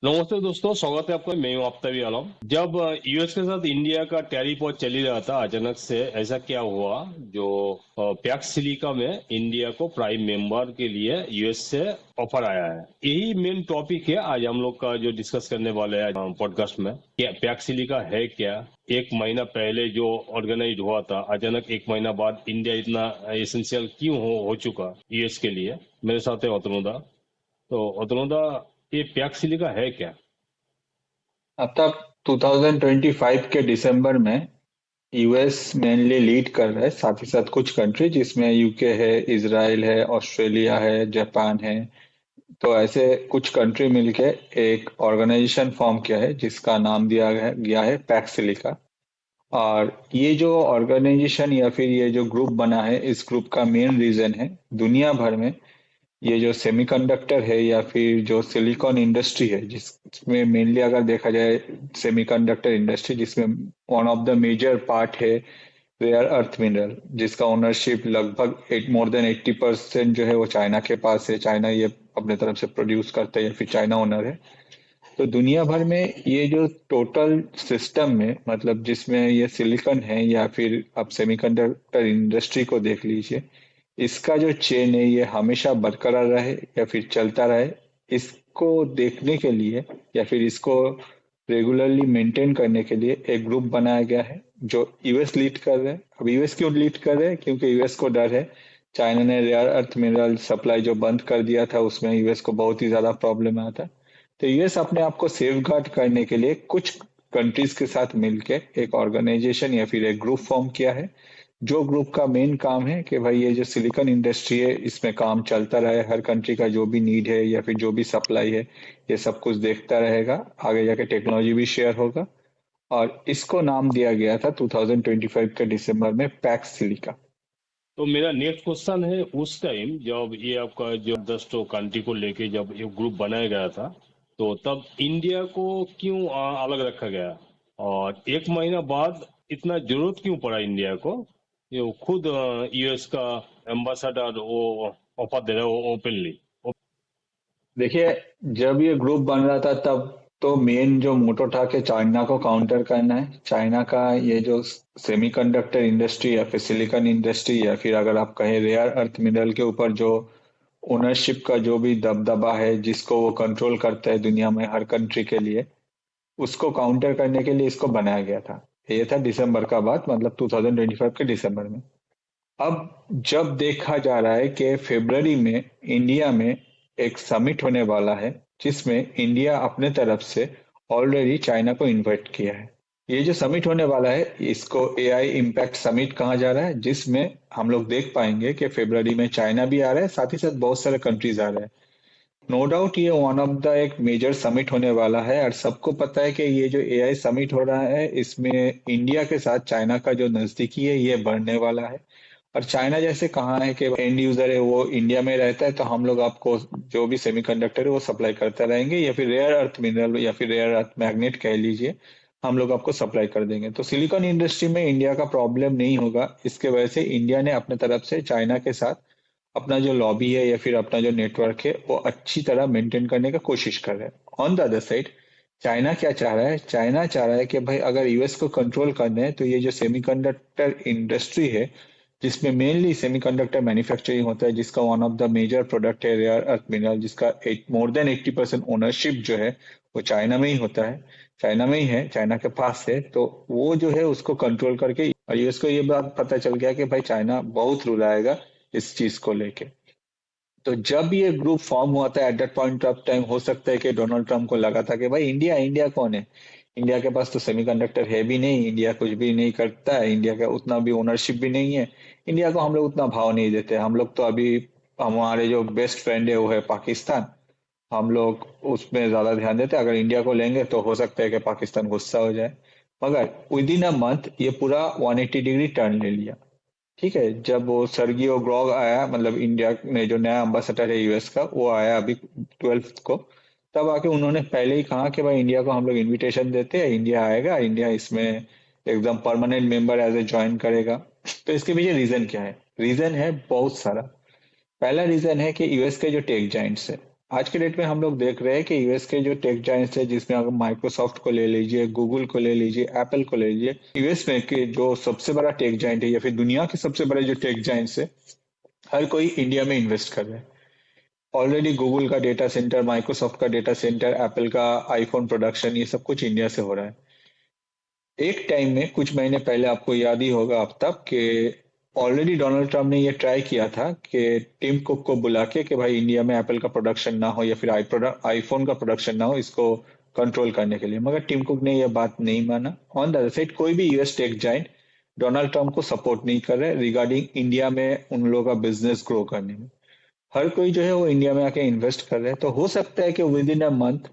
नमस्ते दोस्तों, स्वागत है आपका। मैं हूं आफ्ताबी आलम। जब यूएस के साथ इंडिया का टैरिफ वॉर चल ही रहा था, अचानक से ऐसा क्या हुआ जो पैक्स सिलिका में इंडिया को प्राइम मेंबर के लिए यूएस से ऑफर आया है। यही मेन टॉपिक है आज हम लोग का जो डिस्कस करने वाले हैं पॉडकास्ट में। क्या पैक्स सिलिका है क्या? एक महीना पहले जो ऑर्गेनाइज हुआ था, अचानक एक महीना बाद इंडिया इतना एसेंशियल क्यों हो चुका यूएस के लिए। मेरे साथ है अतनुदा। तो अतनुदा, ये पैक्स सिलिका है क्या? अब तक 2025 के दिसंबर में यूएस मेनली लीड कर रहा है, साथ ही साथ कुछ कंट्री जिसमें यूके है, इजराइल है, ऑस्ट्रेलिया है, जापान है। तो ऐसे कुछ कंट्री मिलके एक ऑर्गेनाइजेशन फॉर्म किया है जिसका नाम दिया गया है पैक्सिलिका। और ये जो ऑर्गेनाइजेशन या फिर ये जो ग्रुप बना है, इस ग्रुप का मेन रीजन है दुनिया भर में ये जो सेमीकंडक्टर है या फिर जो सिलिकॉन इंडस्ट्री है, जिसमें मेनली अगर देखा जाए सेमीकंडक्टर इंडस्ट्री, जिसमें one of the major part है रेयर अर्थ मिनरल, जिसका ओनरशिप लगभग मोर देन 80% जो है वो चाइना के पास है। चाइना ये अपने तरफ से प्रोड्यूस करता है या फिर चाइना ओनर है। तो दुनिया भर में ये जो टोटल सिस्टम में, मतलब जिसमें ये सिलिकॉन है या फिर आप सेमीकंडक्टर इंडस्ट्री को देख लीजिए, इसका जो चेन है ये हमेशा बरकरार रहे या फिर चलता रहे, इसको देखने के लिए या फिर इसको रेगुलरली मेंटेन करने के लिए एक ग्रुप बनाया गया है जो यूएस लीड कर रहे हैं। अब यूएस क्यों लीड कर रहे हैं? क्योंकि यूएस को डर है चाइना ने रेयर अर्थ मिनरल सप्लाई जो बंद कर दिया था, उसमें यूएस को बहुत ही ज्यादा प्रॉब्लम आया था। तो यूएस अपने आप को सेफ गार्ड करने के लिए कुछ कंट्रीज के साथ मिलके एक ऑर्गेनाइजेशन या फिर एक ग्रुप फॉर्म किया है, जो ग्रुप का मेन काम है कि भाई ये जो सिलिकॉन इंडस्ट्री है इसमें काम चलता रहे, हर कंट्री का जो भी नीड है या फिर जो भी सप्लाई है ये सब कुछ देखता रहेगा, आगे जाके टेक्नोलॉजी भी शेयर होगा। और इसको नाम दिया गया था 2025 के दिसंबर में पैक्स सिलिका। तो मेरा नेक्स्ट क्वेश्चन है, उस टाइम जब ये आपका जो 10 कंट्री को लेके जब ये ग्रुप बनाया गया था, तो तब इंडिया को क्यों अलग रखा गया? और एक महीना बाद इतना जरूरत क्यों पड़ा इंडिया को? ये खुद यूएस का एम्बेसडर वो ऑफर दे रहा है ओपनली। देखिए, जब ये ग्रुप बन रहा था तब तो मेन जो मोटो था कि चाइना को काउंटर करना है। चाइना का ये जो सेमीकंडक्टर इंडस्ट्री या फिर सिलिकॉन इंडस्ट्री या फिर अगर आप कहें रेयर अर्थ मिनरल के ऊपर जो ओनरशिप का जो भी दबदबा है, जिसको वो कंट्रोल करता है दुनिया में हर कंट्री के लिए, उसको काउंटर करने के लिए इसको बनाया गया था। ये था दिसंबर का बात, मतलब 2025 के दिसंबर में। अब जब देखा जा रहा है कि फरवरी में इंडिया में एक समिट होने वाला है, जिसमें इंडिया अपने तरफ से ऑलरेडी चाइना को इनवाइट किया है। ये जो समिट होने वाला है इसको एआई इम्पैक्ट समिट कहा जा रहा है, जिसमें हम लोग देख पाएंगे कि फरवरी में चाइना भी आ रहा है, साथ ही साथ बहुत सारे कंट्रीज आ रहे हैं। नो डाउट ये वन ऑफ द एक मेजर समिट होने वाला है, और सबको पता है कि ये जो एआई समिट हो रहा है इसमें इंडिया के साथ चाइना का जो नजदीकी है ये बढ़ने वाला है। और चाइना जैसे कहाँ है कि एंड यूजर है वो इंडिया में रहता है, तो हम लोग आपको जो भी सेमीकंडक्टर है वो सप्लाई करते रहेंगे, या फिर रेयर अर्थ मिनरल या फिर रेयर अर्थ मैग्नेट कह लीजिए, हम लोग आपको सप्लाई कर देंगे। तो सिलिकॉन इंडस्ट्री में इंडिया का प्रॉब्लम नहीं होगा। इसके वजह से इंडिया ने अपने तरफ से चाइना के साथ अपना जो लॉबी है या फिर अपना जो नेटवर्क है वो अच्छी तरह मेंटेन करने का कोशिश कर रहे हैं। On the other side China क्या चाह रहा है? चाइना चाह रहा है कि भाई अगर यूएस को कंट्रोल करना है तो ये जो सेमीकंडक्टर इंडस्ट्री है, जिसमें मेनली सेमीकंडक्टर मैन्युफैक्चरिंग होता है, जिसका one of the major product है रेयर अर्थ मिनरल, जिसका मोर देन 80% ओनरशिप जो है वो चाइना में ही होता है, चाइना में ही है, चाइना के पास है। तो वो जो है उसको कंट्रोल करके, और यूएस को ये बात पता चल गया कि भाई चाइना बहुत रुलाएगा इस चीज को लेके। तो जब ये ग्रुप फॉर्म हुआ था at that point of time, हो सकता है कि डोनाल्ड ट्रम्प को लगा था कि भाई इंडिया इंडिया कौन है, इंडिया के पास तो सेमीकंडक्टर है भी नहीं, इंडिया कुछ भी नहीं करता है, इंडिया का उतना भी ओनरशिप भी नहीं है, इंडिया को हम लोग उतना भाव नहीं देते, हम लोग तो अभी हमारे जो बेस्ट फ्रेंड है वो है पाकिस्तान, हम लोग उसमें ज्यादा ध्यान देते हैं, अगर इंडिया को लेंगे तो हो सकता है कि पाकिस्तान गुस्सा हो जाए। मगर विद इन अ मंथ ये पूरा 180 डिग्री टर्न ले लिया। ठीक है, जब वो सर्गियो ग्रॉग आया, मतलब इंडिया में जो नया अम्बासडर है यूएस का, वो आया अभी 12th को, तब आके उन्होंने पहले ही कहा कि भाई इंडिया को हम लोग इनविटेशन देते हैं, इंडिया आएगा, इंडिया इसमें एकदम permanent member as a join करेगा। तो इसके पीछे रीजन क्या है? रीजन है बहुत सारा। पहला रीजन है कि यूएस के जो टेक जाइंट्स है, आज के डेट में हम लोग देख रहे हैं कि यूएस के जो टेक जायंट्स है, जिसमें अगर माइक्रोसॉफ्ट को ले लीजिए, गूगल को ले लीजिए, एप्पल को ले लीजिए, यूएस में के जो सबसे बड़ा टेक जायंट है या फिर दुनिया के सबसे बड़े जो टेक जायंट्स है, हर कोई इंडिया में इन्वेस्ट कर रहे हैं। ऑलरेडी गूगल का डेटा सेंटर, माइक्रोसॉफ्ट का डेटा सेंटर, एप्पल का आईफोन प्रोडक्शन, ये सब कुछ इंडिया से हो रहा है। एक टाइम में कुछ महीने पहले आपको याद ही होगा अब तक कि ऑलरेडी डोनाल्ड ट्रम्प ने ये ट्राई किया था कि टिम कुक को बुला के कि भाई इंडिया में एप्पल का प्रोडक्शन ना हो या फिर आईफोन का प्रोडक्शन ना हो, इसको कंट्रोल करने के लिए, मगर टिम कुक ने यह बात नहीं माना। ऑन द अदर साइड कोई भी US tech giant Donald Trump को सपोर्ट नहीं कर रहे रिगार्डिंग इंडिया में उन लोगों का बिजनेस ग्रो करने में। हर कोई जो है वो इंडिया में आके इन्वेस्ट कर रहे हैं। तो हो सकता है कि विद इन अ मंथ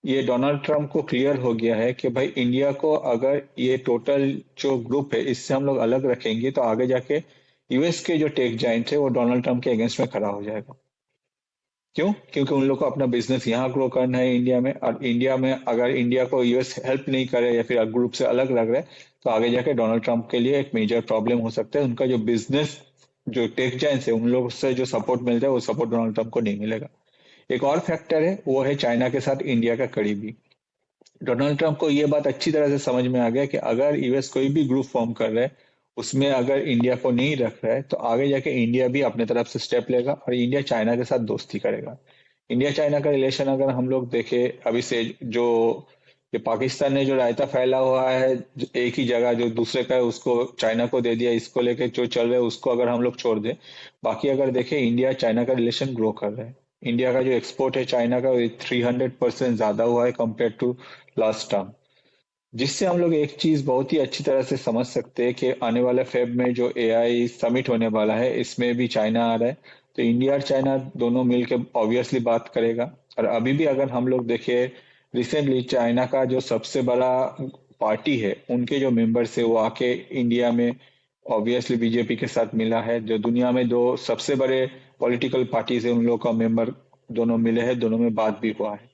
ये डोनाल्ड ट्रम्प को क्लियर हो गया है कि भाई इंडिया को अगर ये टोटल जो ग्रुप है इससे हम लोग अलग रखेंगे तो आगे जाके यूएस के जो टेक जाइंट है वो डोनाल्ड ट्रम्प के अगेंस्ट में खड़ा हो जाएगा। क्यों? क्योंकि उन लोग को अपना बिजनेस यहाँ ग्रो करना है इंडिया में, और इंडिया में अगर इंडिया को यूएस हेल्प नहीं करे या फिर ग्रुप से अलग लग रहा है तो आगे जाके डोनाल्ड ट्रम्प के लिए एक मेजर प्रॉब्लम हो सकता है। उनका जो बिजनेस जो टेक जाइंट्स है उन लोग से जो सपोर्ट मिलता है वो सपोर्ट डोनाल्ड ट्रम्प को नहीं मिलेगा। एक और फैक्टर है, वो है चाइना के साथ इंडिया का करीबी। डोनाल्ड ट्रंप को ये बात अच्छी तरह से समझ में आ गया कि अगर यूएस कोई भी ग्रुप फॉर्म कर रहा है उसमें अगर इंडिया को नहीं रख रहा है तो आगे जाके इंडिया भी अपने तरफ से स्टेप लेगा और इंडिया चाइना के साथ दोस्ती करेगा। इंडिया चाइना का रिलेशन अगर हम लोग देखें अभी से, जो ये पाकिस्तान ने जो रायता फैला हुआ है एक ही जगह जो दूसरे का है उसको चाइना को दे दिया, इसको लेके जो चल रहा है उसको अगर हम लोग छोड़ दें, बाकी अगर देखें इंडिया चाइना का रिलेशन ग्रो कर रहा है। इंडिया का जो एक्सपोर्ट है चाइना का 300% ज्यादा हुआ है कंपेयर टू लास्ट टर्म। जिससे हम लोग एक चीज बहुत ही अच्छी तरह से समझ सकते हैं कि आने वाले फेब में जो एआई समिट होने वाला है इसमें भी चाइना आ रहा है, तो इंडिया और चाइना दोनों मिलकर ऑब्वियसली बात करेगा। और अभी भी अगर हम लोग देखें रिसेंटली चाइना का जो सबसे बड़ा पार्टी है उनके जो मेंबर्स है वो आके इंडिया में ऑब्वियसली बीजेपी के साथ मिला है। जो दुनिया में दो सबसे बड़े पॉलिटिकल पार्टीज है उन लोगों का मेंबर दोनों मिले हैं, दोनों में बात भी हुआ है।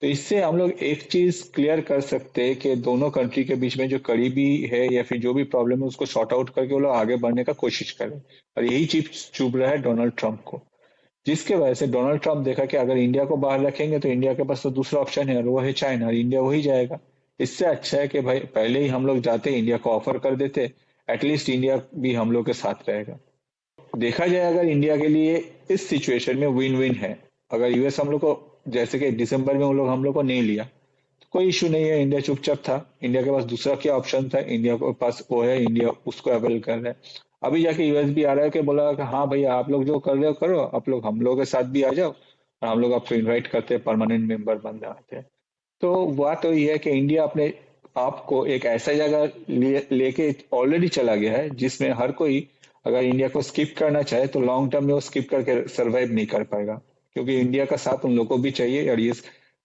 तो इससे हम लोग एक चीज क्लियर कर सकते हैं कि दोनों कंट्री के बीच में जो करीबी है या फिर जो भी प्रॉब्लम है उसको सॉर्ट आउट करके वो लोग आगे बढ़ने का कोशिश करें। और यही चीज चुभ रहा है डोनाल्ड ट्रंप को, जिसके वजह से डोनाल्ड ट्रंप देखा कि अगर इंडिया को बाहर रखेंगे तो इंडिया के पास तो दूसरा ऑप्शन है और वो है चाइना, और इंडिया वही जाएगा। इससे अच्छा है कि भाई पहले ही हम लोग जाते इंडिया को ऑफर कर देते, एटलीस्ट इंडिया भी हम लोग के साथ रहेगा। देखा जाए अगर इंडिया के लिए इस सिचुएशन में विन विन है। अगर यूएस हम लोग को जैसे कि दिसंबर में वो लोग हम लोग को नहीं लिया तो कोई इशू नहीं है, इंडिया चुपचाप था, इंडिया के पास दूसरा क्या ऑप्शन था, इंडिया के पास वो है, इंडिया उसको अवेल कर रहा है। अभी जाके यूएस भी आ रहा है कि बोला कि हाँ भैया आप लोग जो कर रहे हो करो, आप लोग हम लोग के साथ भी आ जाओ और हम लोग आपको इन्वाइट करते हैं, परमानेंट मेंबर बन जाते हैं। तो बात तो ये है कि इंडिया अपने आप को एक ऐसा जगह लेके ऑलरेडी चला गया है जिसमें हर कोई अगर इंडिया को स्किप करना चाहे तो लॉन्ग टर्म में वो स्किप करके सरवाइव नहीं कर पाएगा, क्योंकि इंडिया का साथ उन लोगों को भी चाहिए और ये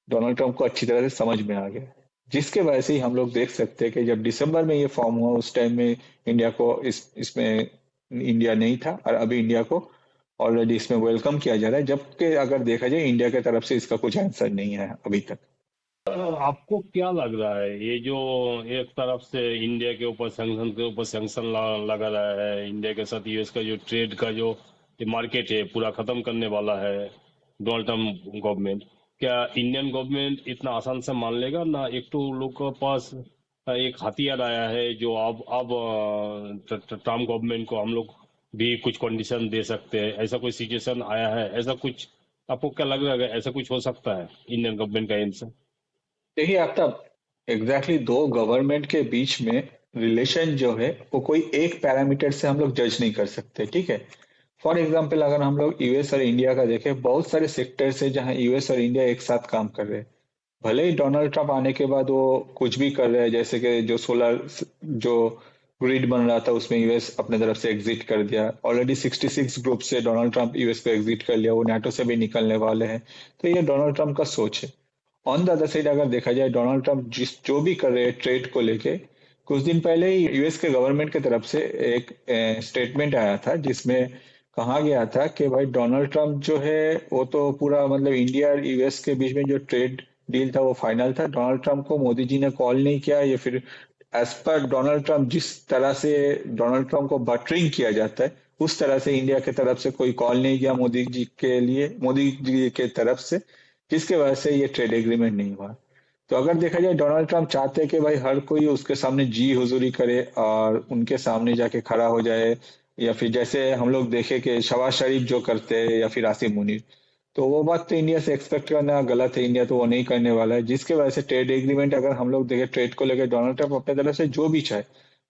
डोनाल्ड ट्रंप को अच्छी तरह से समझ में आ गया। जिसके वजह से ही हम लोग देख सकते हैं कि जब दिसंबर में ये फॉर्म हुआ उस टाइम में इंडिया को इसमें इंडिया नहीं था, और अभी इंडिया को ऑलरेडी इसमें वेलकम किया जा रहा है, जबकि अगर देखा जाए इंडिया की तरफ से इसका कुछ आंसर नहीं है अभी तक। आपको क्या लग रहा है ये जो एक तरफ से इंडिया के ऊपर सैंक्शन लगा रहा है, इंडिया के साथ यूएस का जो ट्रेड का जो मार्केट है पूरा खत्म करने वाला है डोनाल्ड ट्रम्प गवर्नमेंट, क्या इंडियन गवर्नमेंट इतना आसान से मान लेगा? ना एक तो लोग के पास एक हथियार आया है जो अब ट्रम्प गवर्नमेंट को हम लोग भी कुछ कंडीशन दे सकते हैं, ऐसा कोई सिचुएशन आया है? ऐसा कुछ आपको क्या लग रहा है ऐसा कुछ हो सकता है इंडियन गवर्नमेंट का एंड से? देखिए आफ्ताब, एग्जैक्टली दो गवर्नमेंट के बीच में रिलेशन जो है वो कोई एक पैरामीटर से हम लोग जज नहीं कर सकते, ठीक है। फॉर एग्जाम्पल अगर हम लोग यूएस और इंडिया का देखें, बहुत सारे सेक्टर्स है जहां यूएस और इंडिया एक साथ काम कर रहे हैं। भले ही डोनाल्ड ट्रंप आने के बाद वो कुछ भी कर रहे हैं, जैसे कि जो सोलर जो ग्रिड बन रहा था उसमें यूएस अपने तरफ से एग्जिट कर दिया, ऑलरेडी 66 ग्रुप से डोनाल्ड ट्रंप यूएस को एग्जिट कर लिया, वो नाटो से भी निकलने वाले हैं। तो ये डोनाल्ड ट्रंप का सोच है। ऑन द अदर साइड अगर देखा जाए डोनाल्ड ट्रंप जिस जो भी कर रहे हैं ट्रेड को लेके, कुछ दिन पहले ही यूएस के गवर्नमेंट की तरफ से एक स्टेटमेंट आया था जिसमें कहा गया था कि भाई डोनाल्ड ट्रंप जो है वो तो पूरा मतलब इंडिया और यूएस के बीच में जो ट्रेड डील था वो फाइनल था। डोनाल्ड ट्रंप को मोदी जी ने कॉल नहीं किया, या फिर एज पर डोनाल्ड ट्रंप जिस तरह से डोनाल्ड ट्रंप को बटरिंग किया जाता है उस तरह से इंडिया की तरफ से कोई कॉल नहीं किया मोदी जी के लिए, मोदी जी के तरफ से। जिसके वजह से ये ट्रेड एग्रीमेंट नहीं हुआ। तो अगर देखा जाए डोनाल्ड ट्रंप चाहते हैं कि भाई हर कोई उसके सामने जी हुजूरी करे और उनके सामने जाके खड़ा हो जाए, या फिर जैसे हम लोग देखे कि शहबाज शरीफ जो करते हैं या फिर आसिम मुनीर, तो वो बात तो इंडिया से एक्सपेक्ट करना गलत है। इंडिया तो वो नहीं करने वाला है, जिसके वजह से ट्रेड एग्रीमेंट अगर हम लोग देखें ट्रेड को लेकर डोनाल्ड ट्रंप अपने तरफ से जो भी चाहे,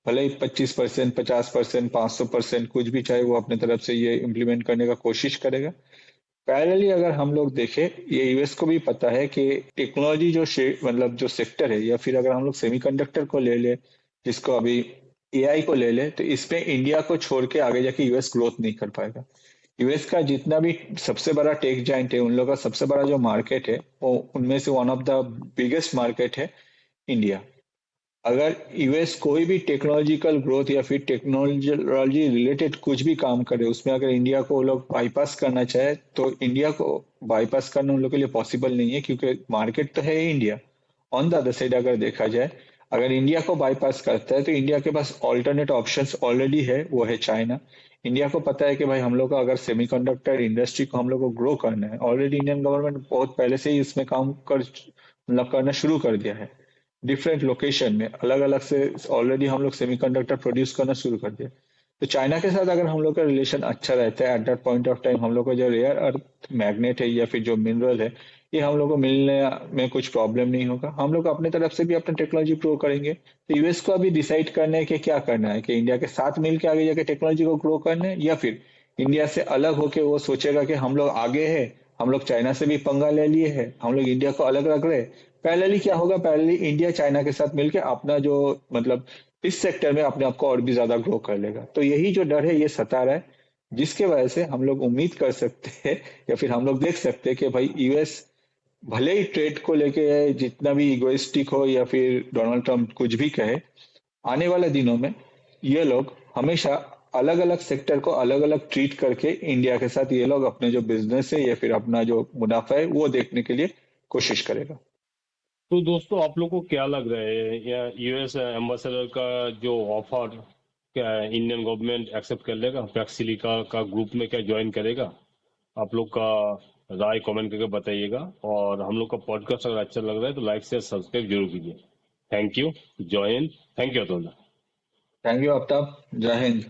भले ही 25%, 50%, 500% कुछ भी चाहे, वो अपने तरफ से ये इम्प्लीमेंट करने का कोशिश करेगा। पैरेलली अगर हम लोग देखें, ये यूएस को भी पता है कि टेक्नोलॉजी जो मतलब जो सेक्टर है, या फिर अगर हम लोग सेमीकंडक्टर को ले ले, जिसको अभी एआई को ले ले, तो इसमें इंडिया को छोड़ के आगे जाके यूएस ग्रोथ नहीं कर पाएगा। यूएस का जितना भी सबसे बड़ा टेक जाइंट है, उन लोगों का सबसे बड़ा जो मार्केट है, वो उनमें से one of the biggest market है इंडिया। अगर यूएस कोई भी टेक्नोलॉजिकल ग्रोथ या फिर टेक्नोलॉजी रिलेटेड कुछ भी काम करे, उसमें अगर इंडिया को वो लोग बाईपास करना चाहे, तो इंडिया को बाईपास करना उन लोग के लिए पॉसिबल नहीं है, क्योंकि मार्केट तो है India. On the other side अगर देखा जाए, अगर इंडिया को बाईपास करता है तो इंडिया के पास ऑल्टरनेट ऑप्शंस ऑलरेडी है, वो है चाइना। इंडिया को पता है कि भाई हम लोग का अगर सेमीकंडक्टर इंडस्ट्री को हम लोग को ग्रो करना है, ऑलरेडी इंडियन गवर्नमेंट बहुत पहले से ही इसमें काम कर मतलब करना शुरू कर दिया है। डिफरेंट लोकेशन में अलग अलग से ऑलरेडी हम लोग सेमीकंडक्टर प्रोड्यूस करना शुरू कर दिया। तो चाइना के साथ अगर हम लोग का रिलेशन अच्छा रहता है, at that point of time हम लोग का जो रेयर अर्थ मैग्नेट है या फिर जो मिनरल है, ये हम लोग को मिलने में कुछ प्रॉब्लम नहीं होगा। हम लोग अपने तरफ से भी अपना टेक्नोलॉजी ग्रो करेंगे। तो यूएस को अभी डिसाइड करना है कि क्या करना है, कि इंडिया के साथ मिलकर आगे जाके टेक्नोलॉजी को ग्रो करना है, या फिर इंडिया से अलग होके वो सोचेगा कि हम लोग आगे हैं, हम लोग चाइना से भी पंगा ले लिए हैं, हम लोग इंडिया को अलग रख रहे हैं। पैरेलली क्या होगा, पैरेलली इंडिया चाइना के साथ मिलकर अपना जो मतलब इस सेक्टर में अपने आप को और भी ज्यादा ग्रो कर लेगा। तो यही जो डर है ये सता रहा है, जिसके वजह से हम लोग उम्मीद कर सकते हैं या फिर हम लोग देख सकते हैं कि भाई यूएस भले ही ट्रेड को लेके जितना भी इगोइस्टिक हो या फिर डोनाल्ड ट्रंप कुछ भी कहे, आने वाले दिनों में ये लोग हमेशा अलग अलग सेक्टर को अलग अलग ट्रीट करके इंडिया के साथ ये लोग अपने जो बिजनेस है या फिर अपना जो मुनाफा है वो देखने के लिए कोशिश करेगा। तो दोस्तों, आप लोग को क्या लग रहा है, या यूएस एम्बेसडर का जो ऑफर, क्या इंडियन गवर्नमेंट एक्सेप्ट कर लेगा? पैक्स सिलिका का ग्रुप में क्या ज्वाइन करेगा? आप लोग का राय कमेंट करके बताइएगा। और हम लोग का पॉडकास्ट अगर अच्छा लग रहा है तो लाइक शेयर सब्सक्राइब जरूर कीजिए। Thank you. Jai Hind. Thank you Atul. Thank you Aftab. Jai Hind.